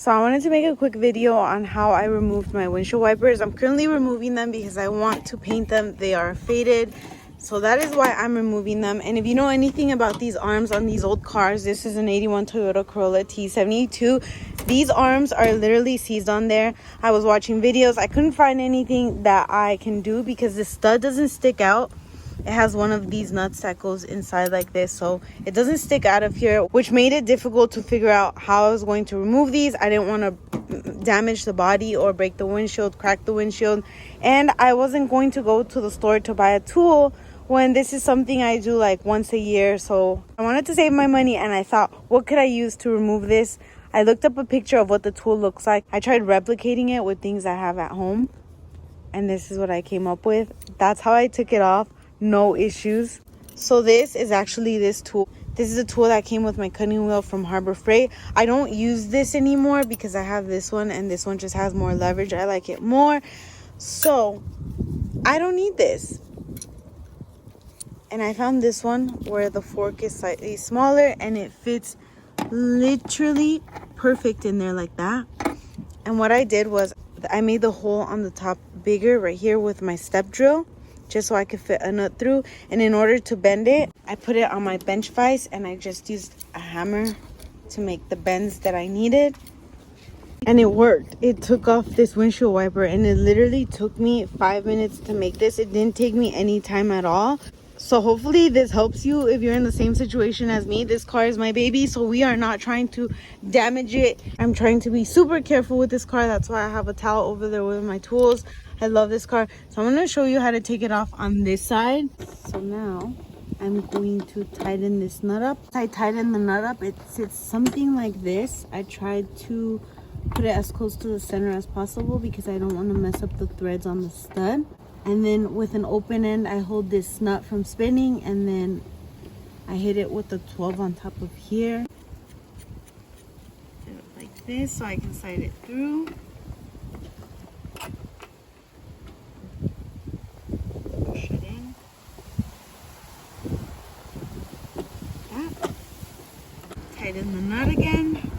So I wanted to make a quick video on how I removed my windshield wipers. I'm currently removing them because I want to paint them. They are faded. So that is why I'm removing them. And if you know anything about these arms on these old cars, this is an 81 Toyota Corolla T72. These arms are literally seized on there. I was watching videos. I couldn't find anything that I can do because the stud doesn't stick out. It has one of these nuts that goes inside like this, so it doesn't stick out of here, which made it difficult to figure out how I was going to remove these. I didn't want to damage the body or break the windshield, crack the windshield, and I wasn't going to go to the store to buy a tool when this is something I do like once a year. So I wanted to save my money, and I thought, what could I use to remove this? I looked up a picture of what the tool looks like. I tried replicating it with things I have at home, and this is what I came up with. That's how I took it off. No issues. So this is actually this tool. This is a tool that came with my cutting wheel from Harbor Freight. I don't use this anymore because I have this one, and this one just has more leverage. I like it more, so I don't need this. And I found this one where the fork is slightly smaller and it fits literally perfect in there like that. And what I did was I made the hole on the top bigger right here with my step drill, just so I could fit a nut through. And in order to bend it, I put it on my bench vise, and I just used a hammer to make the bends that I needed. And it worked. It took off this windshield wiper, and it literally took me 5 minutes to make this. It didn't take me any time at all. So hopefully this helps you if you're in the same situation as me. This car is my baby, so we are not trying to damage it. I'm trying to be super careful with this car. That's why I have a towel over there with my tools. I love this car. So I'm going to show you how to take it off on this side. So now I'm going to tighten this nut up. I tighten the nut up. It sits something like this. I tried to put it as close to the center as possible because I don't want to mess up the threads on the stud. And then with an open end, I hold this nut from spinning, and then I hit it with the 12 on top of here. Do it like this so I can slide it through. Push it in. Like that. Tighten the nut again.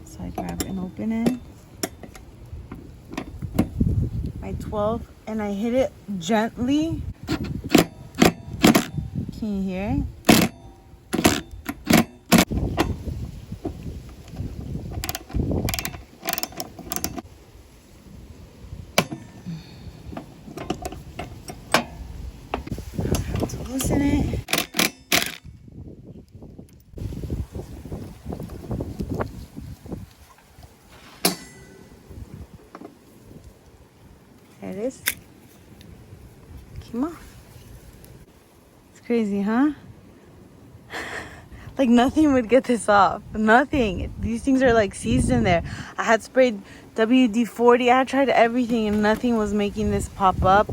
So I grab an open end. 12, and I hit it gently. Can you hear it? I have to loosen it. There it is. Came off. It's crazy, huh? Like nothing would get this off. Nothing. These things are like seized in there. I had sprayed WD-40. I had tried everything and nothing was making this pop up.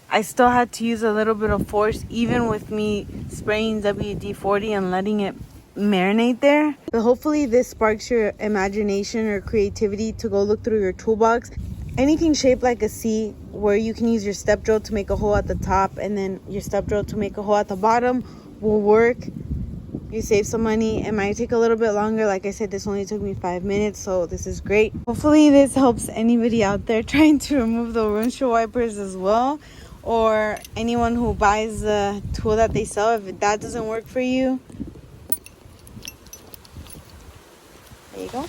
I still had to use a little bit of force, even with me spraying WD-40 and letting it marinate there. But hopefully this sparks your imagination or creativity to go look through your toolbox. Anything shaped like a C, where you can use your step drill to make a hole at the top and then your step drill to make a hole at the bottom, will work. You save some money. It might take a little bit longer. Like I said, this only took me 5 minutes, so this is great. Hopefully this helps anybody out there trying to remove the windshield wipers as well, or anyone who buys the tool that they sell. If that doesn't work for you, there you go.